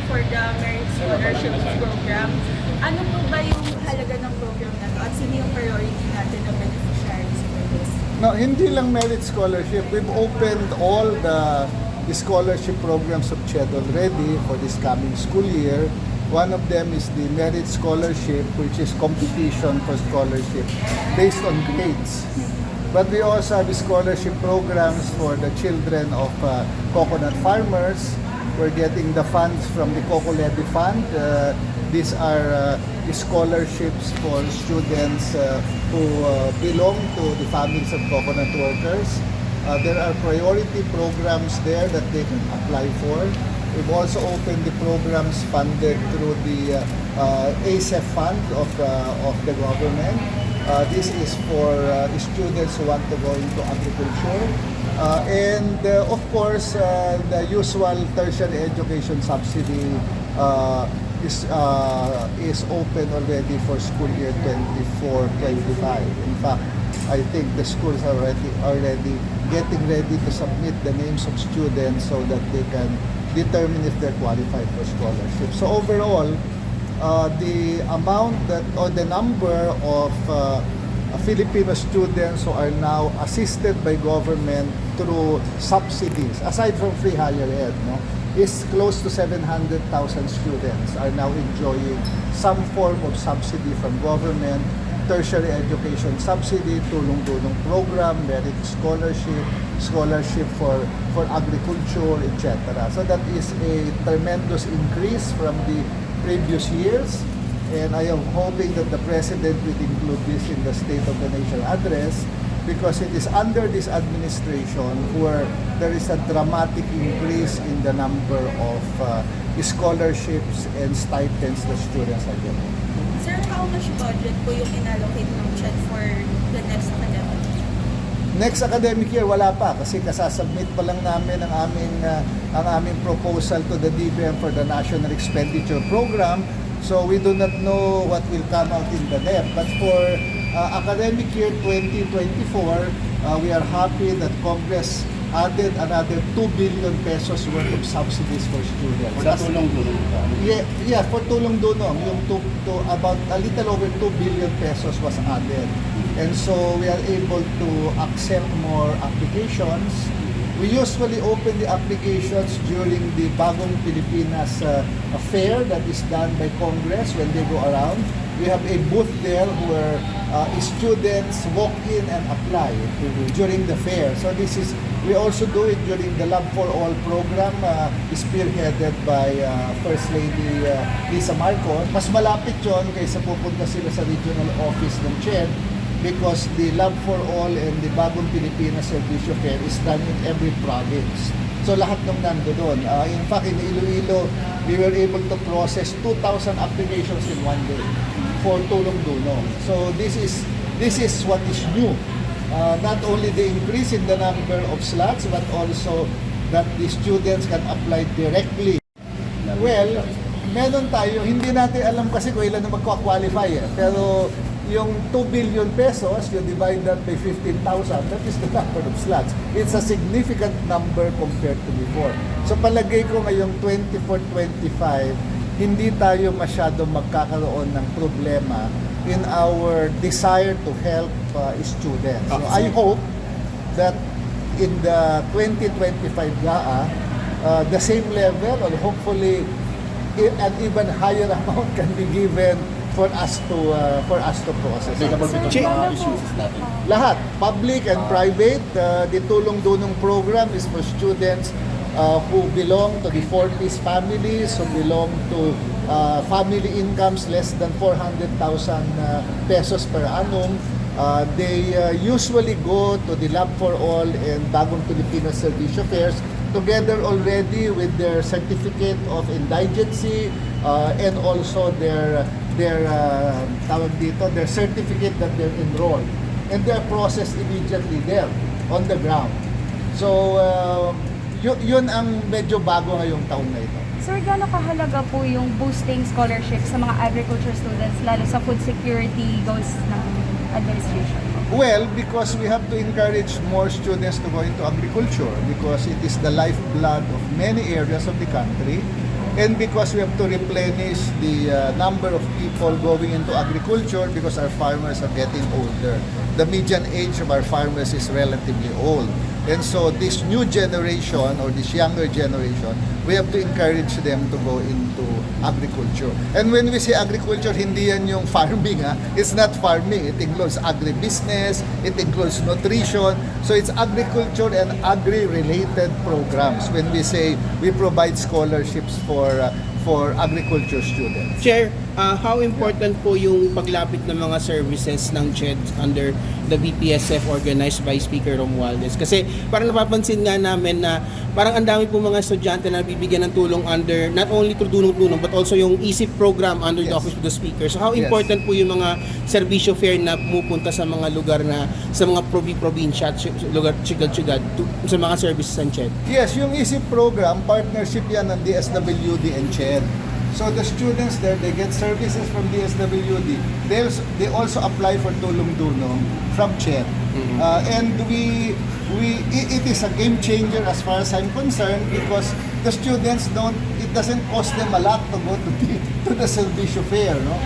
for the Merit Scholarship Program. Ano po ba yung halaga ng program na to at sino yung priority natin na beneficiaries for this? No, hindi lang merit scholarship. We've opened all the scholarship programs of CHED already for this coming school year. One of them is the merit scholarship, which is competition for scholarship based on grades. But we also have scholarship programs for the children of coconut farmers. We're getting the funds from the Coco Levy Fund. These are scholarships for students who belong to the families of coconut workers. There are priority programs there that they can apply for. We've also opened the programs funded through the ASEF fund of the government. This is for students who want to go into agriculture. And of course, the usual tertiary education subsidy is open already for school year 24-25. In fact, I think the schools are already getting ready to submit the names of students so that they can determine if they're qualified for scholarship. So overall, the amount that or the number of Filipino students who are now assisted by government through subsidies, aside from free higher ed, is close to 700,000 students are now enjoying some form of subsidy from government, tertiary education subsidy, tulong-tulong program, merit scholarship, scholarship for agriculture, etc. So that is a tremendous increase from the previous years, and I am hoping that the President will include this in the State of the Nation address, because it is under this administration where there is a dramatic increase in the number of scholarships and stipends the students are getting. Sir, how much budget po yung inallocate ng CHED for the next academic year? Next academic year, wala pa kasi kasasubmit pa lang namin ang aming proposal to the DBM for the National Expenditure Program. So we do not know what will come out in the NEP. But for academic year 2024, we are happy that Congress added another 2 billion pesos worth of subsidies for students. Wala tulong doon. Yeah, for tulong dunong, yung about a little over 2 billion pesos was added. And so we are able to accept more applications. We usually open the applications during the Bagong Pilipinas fair that is done by Congress when they go around. We have a booth there where students walk in and apply during the fair. So we also do it during the Love for All program, spearheaded by First Lady Lisa Marcos. Mas malapit yun kaysa pupunta sila sa regional office ng CHED, because the Love for All and the Bagong Pilipinas Servicio Fair is done in every province. So lahat ng nandoon. In fact, in Iloilo, we were able to process 2,000 applications in one day for tulong dunong. So this is what is new. Not only the increase in the number of slots, but also that the students can apply directly. Well, meron tayo, hindi natin alam kasi kung ilan na magka-qualify pero yung 2 billion pesos, you divide that by 15,000, that is the number of slots. It's a significant number compared to before. So palagay ko ngayong 24-25, hindi tayo masyado magkakaroon ng problema in our desire to help students. So I hope that in the 2025 GAA, the same level or hopefully an even higher amount can be given for us to process. Lahat, public and private. The Tulong Dunong program is for students who belong to the 4-piece families, who belong to family incomes less than 400,000 pesos per annum. They usually go to the Lab for All and Bagong Pilipinas Servicio Fairs together already with their certificate of indigency and also their certificate that they're enrolled, and they're processed immediately there on the ground. So yun ang medyo bago ngayong taon na ito. Sir, gaano kahalaga po yung boosting scholarship sa mga agriculture students, lalo sa food security goals ng administration? Well, because we have to encourage more students to go into agriculture because it is the lifeblood of many areas of the country. And because we have to replenish the number of people going into agriculture because our farmers are getting older. The median age of our farmers is relatively old. And so this new generation or this younger generation, we have to encourage them to go into agriculture. And when we say agriculture, hindi yan yung farming. It's not farming. It includes agribusiness, it includes nutrition. So it's agriculture and agri-related programs when we say we provide scholarships for agriculture students. Chair, how important po yung paglapit ng mga services ng CHED under the BPSF organized by Speaker Romualdez? Kasi parang napapansin nga namin na parang ang dami po mga estudyante na bibigyan ng tulong under not only through tulong-tulong but also yung ESIP program under the Yes. Office of the Speaker. So how Yes. important po yung mga serbisyo fair na pumupunta sa mga lugar na sa mga probinsya at lugar chigad-chigad sa mga services ng CHED? Yes, yung ESIP program, partnership yan ng DSWD and CHED. So the students there, they get services from DSWD. They also apply for tulong-tulong from CHED. And it is a game changer as far as I'm concerned because the students it doesn't cost them a lot to go to the Servicio Fair, no?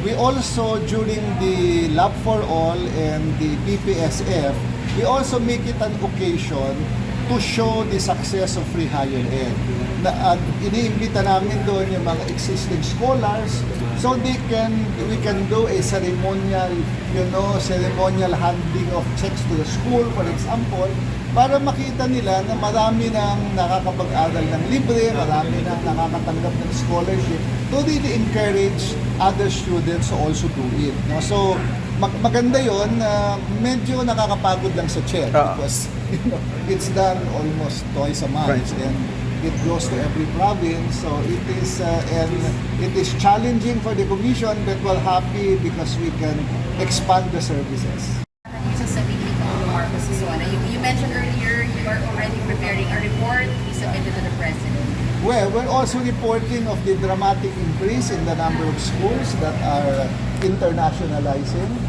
We also, during the Lab for All and the BPSF, we also make it an occasion to show the success of free higher ed. Iniimbita namin doon yung mga existing scholars so we can do a ceremonial handing of checks to the school, for example, para makita nila na marami nang nakakapag-aral ng libre, marami nang nakakatanggap ng scholarship to really encourage other students to also do it. No? So, maganda yun, medyo nakakapagod lang sa CHED because it's done almost twice a month. Right. And it goes to every province, so it is challenging for the commission, but we're happy because we can expand the services. Yung sasabihin ni Marcos Susana, you mentioned earlier you are already preparing a report to be submitted to the President. Well, we're also reporting of the dramatic increase in the number of schools that are internationalizing.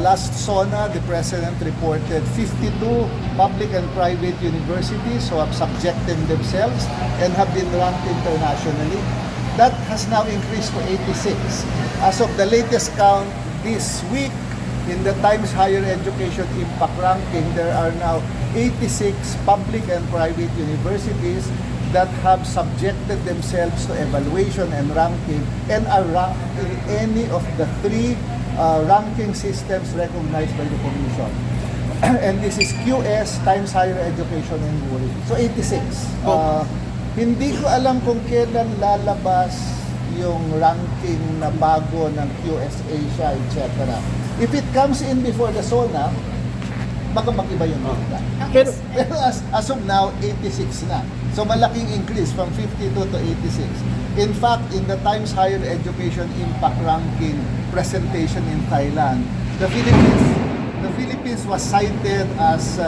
Last SONA, the President reported 52 public and private universities who have subjected themselves and have been ranked internationally. That has now increased to 86. As of the latest count this week, in the Times Higher Education Impact Ranking, there are now 86 public and private universities that have subjected themselves to evaluation and ranking and are ranked in any of the three ranking systems recognized by the Commission. And this is QS, Times Higher Education, and WURI. So 86. Hindi ko alam kung kailan lalabas yung ranking na bago ng QS Asia, etc. If it comes in before the SONA, baka mag-iba yung data. Pero Pero as of now, 86 na. So malaking increase from 52 to 86. In fact, in the Times Higher Education Impact Ranking presentation in Thailand, the Philippines was cited as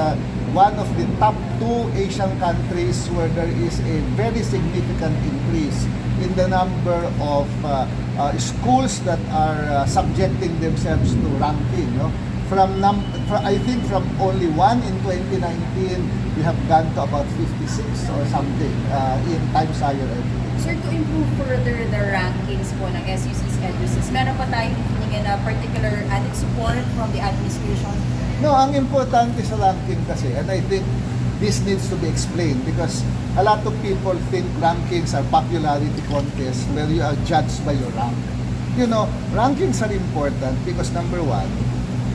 one of the top 2 Asian countries where there is a very significant increase in the number of schools that are subjecting themselves to ranking. No? I think from only 1 in 2019, we have gone to about 56 or something in Times Higher Education. Sir, to improve further the rankings po ng SUC's EduSys, meron pa tayong hiningin na particular added support from the administration? No, ang importante sa ranking kasi, and I think this needs to be explained because a lot of people think rankings are popularity contests where you are judged by your rank. You know, rankings are important because number one,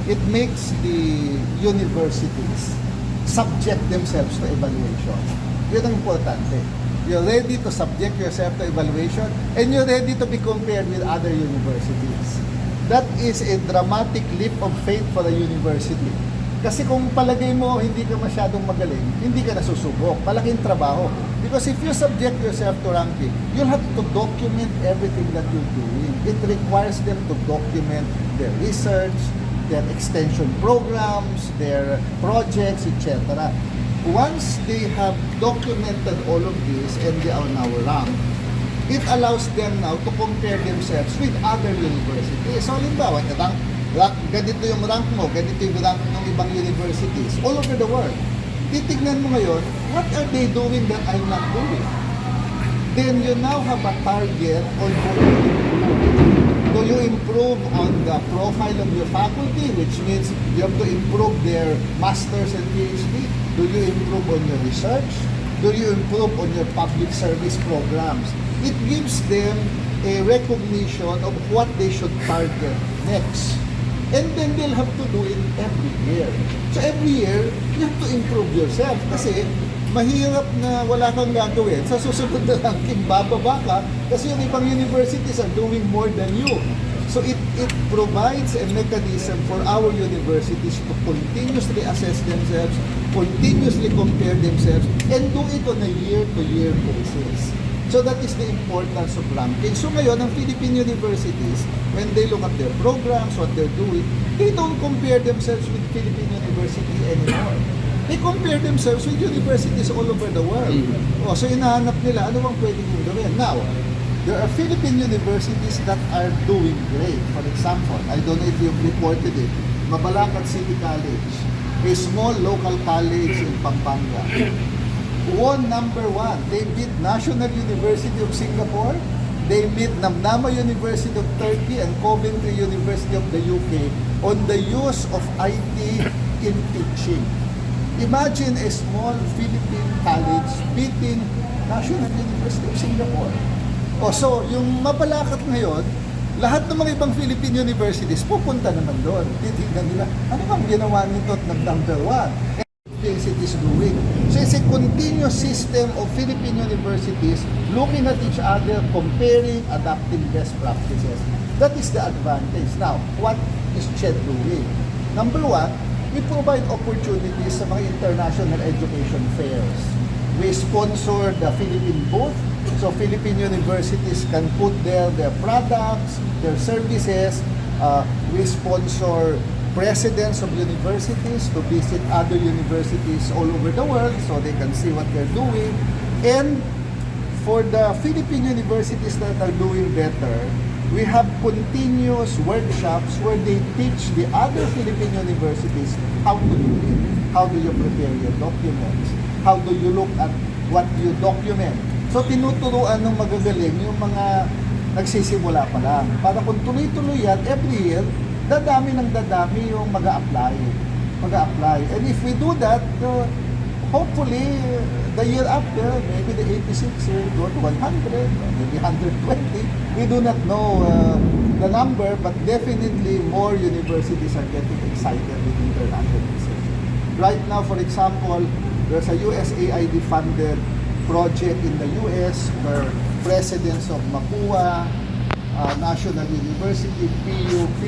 it makes the universities subject themselves to evaluation. Yun ang importante. You're ready to subject yourself to evaluation and you're ready to be compared with other universities. That is a dramatic leap of faith for a university. Kasi kung palagay mo hindi ka masyadong magaling, hindi ka nasusubok. Malaking trabaho. Because if you subject yourself to ranking, you'll have to document everything that you're doing. It requires them to document their research, their extension programs, their projects, etc. Once they have documented all of this and they are now ranked, it allows them now to compare themselves with other universities. So, halimbawa, ganito yung rank mo, ganito yung rank ng ibang universities all over the world. Titignan mo ngayon, what are they doing that I'm not doing? then you now have a target on what you improve. Do you improve on the profile of your faculty, which means you have to improve their masters and PhD? Do you improve on your research? Do you improve on your public service programs? It gives them a recognition of what they should target next. And then they'll have to do it every year. So every year, you have to improve yourself. Kasi mahirap na wala kang gagawin. Sa susunod na ranking, bababa ka kasi yung ibang universities are doing more than you. So it provides a mechanism for our universities to continuously assess themselves, continuously compare themselves, and do it on a year-to-year basis. So that is the importance of ranking. So ngayon, ang Philippine universities, when they look at their programs, what they're doing, they don't compare themselves with Philippine University anymore. They compare themselves with universities all over the world. Oh, so inahanap nila, ano bang pwede nyo gawin? Now, there are Philippine universities that are doing great. For example, I don't know if you've reported it, Mabalacat City College, a small local college in Pampanga, won number 1. They beat National University of Singapore, they beat Namnama University of Turkey and Coventry University of the UK on the use of IT in teaching. Imagine a small Philippine college beating National University of Singapore. O so, yung Mabalacat ngayon, lahat ng mga ibang Philippine universities pupunta naman doon. Titignan nila, ano bang ginawa nito at nag-number 1? And it is doing. So it's a continuous system of Philippine universities looking at each other, comparing, adapting best practices. That is the advantage. Now, what is CHED doing? Number 1, we provide opportunities sa mga international education fairs. We sponsor the Philippine booth, so Philippine universities can put their products, their services. We sponsor presidents of universities to visit other universities all over the world so they can see what they're doing. And for the Philippine universities that are doing better, we have continuous workshops where they teach the other Philippine universities how to do it. How do you prepare your documents? How do you look at what you document? So tinuturuan ng magagaling yung mga nagsisimula pa lang. Para kung tuloy-tuloy yan, every year, dadami yung mag-a-apply. And if we do that, hopefully, the year after, maybe the 86 will go to 100, or maybe 120. We do not know the number, but definitely more universities are getting excited with international research. Right now, for example, there's a USAID-funded project in the US where presidents of Mapua, National University, PUP,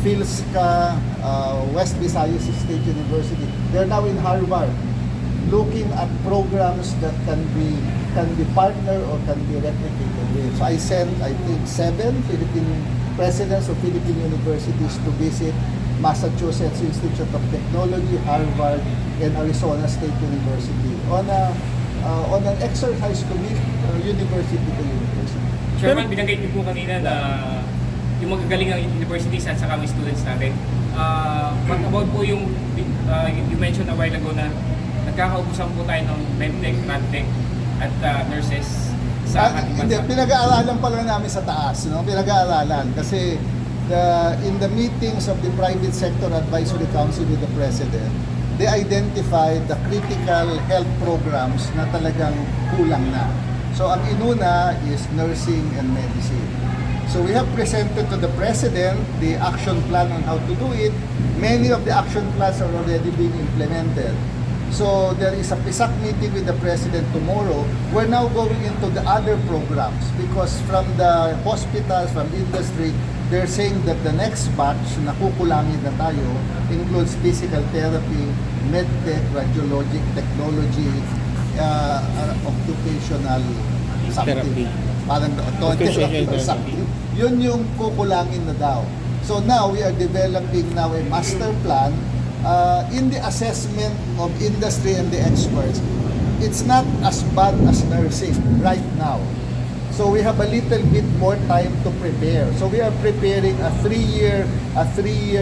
PhilSCA, West Visayas State University, they're now in Harvard looking at programs that can be partnered or can be replicated with. So I sent, I think, 7 Philippine presidents of Philippine universities to visit Massachusetts Institute of Technology, Harvard, and Arizona State University on an exercise to meet university to university. Chairman, binanggit niyo po kanina na yung magagaling ng universities at saka mga students natin. What about po yung, you mentioned a while ago na nagkakaubusan po tayo ng medtech, madtech at nurses sa ating Hindi, bansa. pinag-aaralan pa lang namin sa taas, no? Pinag-aaralan kasi in the meetings of the Private Sector Advisory Council with the President, they identified the critical health programs na talagang kulang na. So ang inuna is nursing and medicine. So we have presented to the President the action plan on how to do it. Many of the action plans are already being implemented. So there is a PISAC meeting with the President tomorrow. We're now going into the other programs because from the hospitals, from industry, they're saying that the next batch na kukulangin na tayo includes physical therapy, medtech, radiologic technology, occupational Therapy. something. Parang therapy or something. Yun yung kukulangin na daw. So now we are developing now a master plan in the assessment of industry and the experts. It's not as bad as nursing right now. So we have a little bit more time to prepare. So we are preparing a 3-year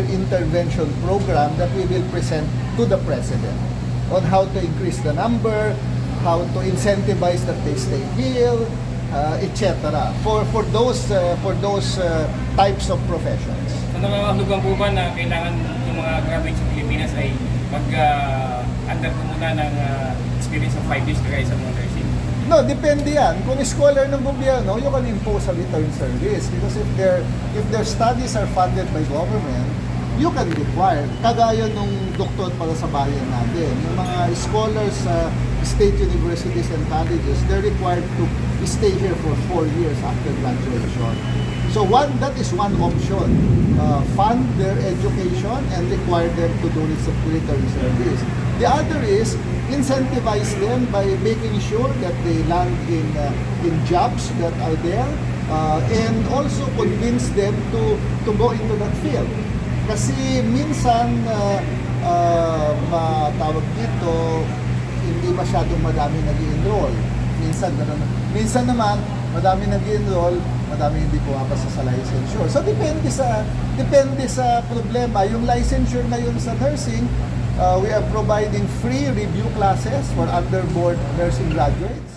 intervention program that we will present to the President on how to increase the number, how to incentivize that they stay here, etc. For those types of professions. So nakakahulugan po ba na kailangan yung mga graduates sa Pilipinas ay mag-under po muna ng experience of 5 years kaya sa mga nursing? No, depende yan. Kung scholar ng gobyerno, you can impose a return service because if their studies are funded by government, you can require. Kagaya nung doktor para sa bayan natin, yung mga scholars sa state universities and colleges, they're required to stay here for 4 years after graduation. So that is one option. Fund their education and require them to do return service. The other is incentivize them by making sure that they land in jobs that are there and also convince them to go into that field. Kasi minsan matawag dito, hindi masyadong madami nag-enroll. Minsan naman madami nag-enroll, madami hindi pumapasa sa licensure. So depende sa problema. Yung licensure ngayon sa nursing, we are providing free review classes for underboard nursing graduates.